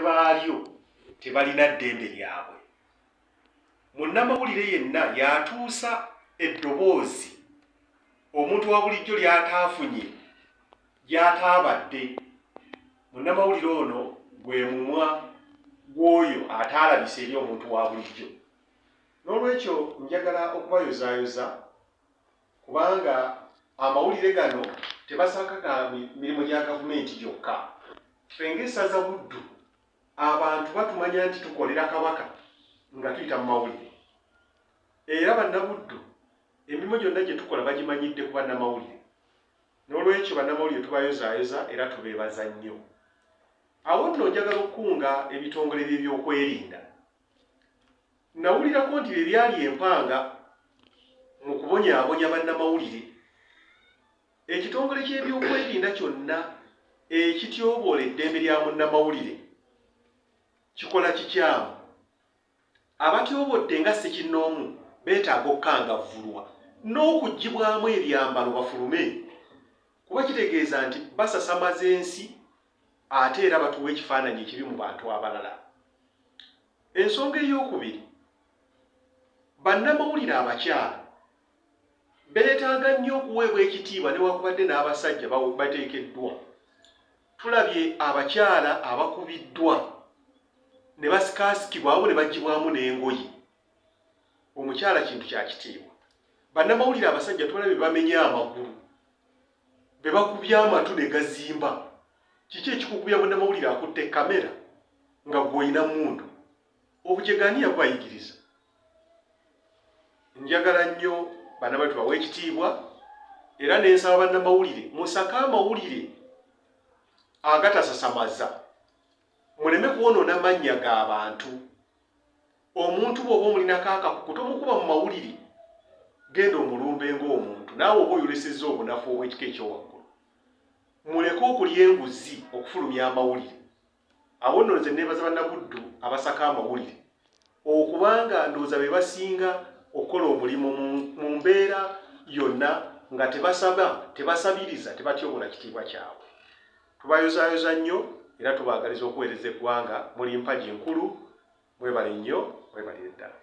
baalyo tebalina ddembe lyabwe. Munnamawulire yenna yatuusa eddoboozi omuntu wa bulijjo ly'ataafunye gy'ataabadde. Munnamawulire ono gwe mumwa gw'oyo ataalabisa eri omuntu wa bulijjo. N'olwekyo njagala okubayozaayoza kubanga amawulire gano tebasaka mirimu gya gavumenti gyokka. Ffe ng'essaza Buddu abantu batumanya nti tukolera Kabaka nga tuyita mu mawulire. Era bannabuddu emirimu gyonna gye tukola bagimanyidde ku bannamawulire. N'olwekyo bannamawulire tubayozaayoza era tubeebaza nnyo. Awo nno njagala okukunga ebitongole by'ebyokwerinda. Nawulirako nti bye byali empanga mu kubonyaabonya bannamawulire. Ekitongole ky'ebyokwerinda kyonna ekityoboola eddembe lya munnamawulire kikola kikyamu. Abatyobodde nga ssekinnoomu beetaaga okukangavvulwa n'okuggyibwamu ebyambalo bafulume, kuba kitegeeza nti basasamaza ensi ate era batuwa ekifaananyi ekibi mu bantu abalala. Ensonga ey'okubiri, bannamawulire abakyala beetaaga nnyo okuweebwa ekitiibwa newankubadde n'abasajja bateekeddwa. Tulabye abakyala abakubiddwa ne basikaasikibwa abo ne baggyibwamu n'engoye. Omukyala kintu kya kitiibwa. Bannamawulire abasajja tulabye bamenya amagulu, be bakubya amatu ne gazimba. Kiki ekikukubya munnamawulire akutte kamera nga gw'olina mmundu? Obujegaani yabayigiriza. Njagala nnyo bannamawulire tubawe ekitiibwa era n'ensaba bannamawulire musake amawulire agatasasamaza, muleme kwonoona mannya g'abantu. Omuntu bw'oba omulinako akakuku tomukuba mu mawulire, genda omulumbe ng'omuntu naawe oba oyolesezza obunafu obw'ekika ekyowaggulu. Muleke okulya enguzi okufulumya amawulire. Awo nno nze neebaza bannabuddu abasaka amawulire okubanga ndowooza be basinga okukola omulimu mu mbeera yonna nga tebasabiriza, tebatyobola kitiibwa kyabwe. Tubayozaayoza nnyo era tubaagaliza okuweereza eggwanga. Muli mpagi nkulu. Mwebale nnyo, mwebalire ddala.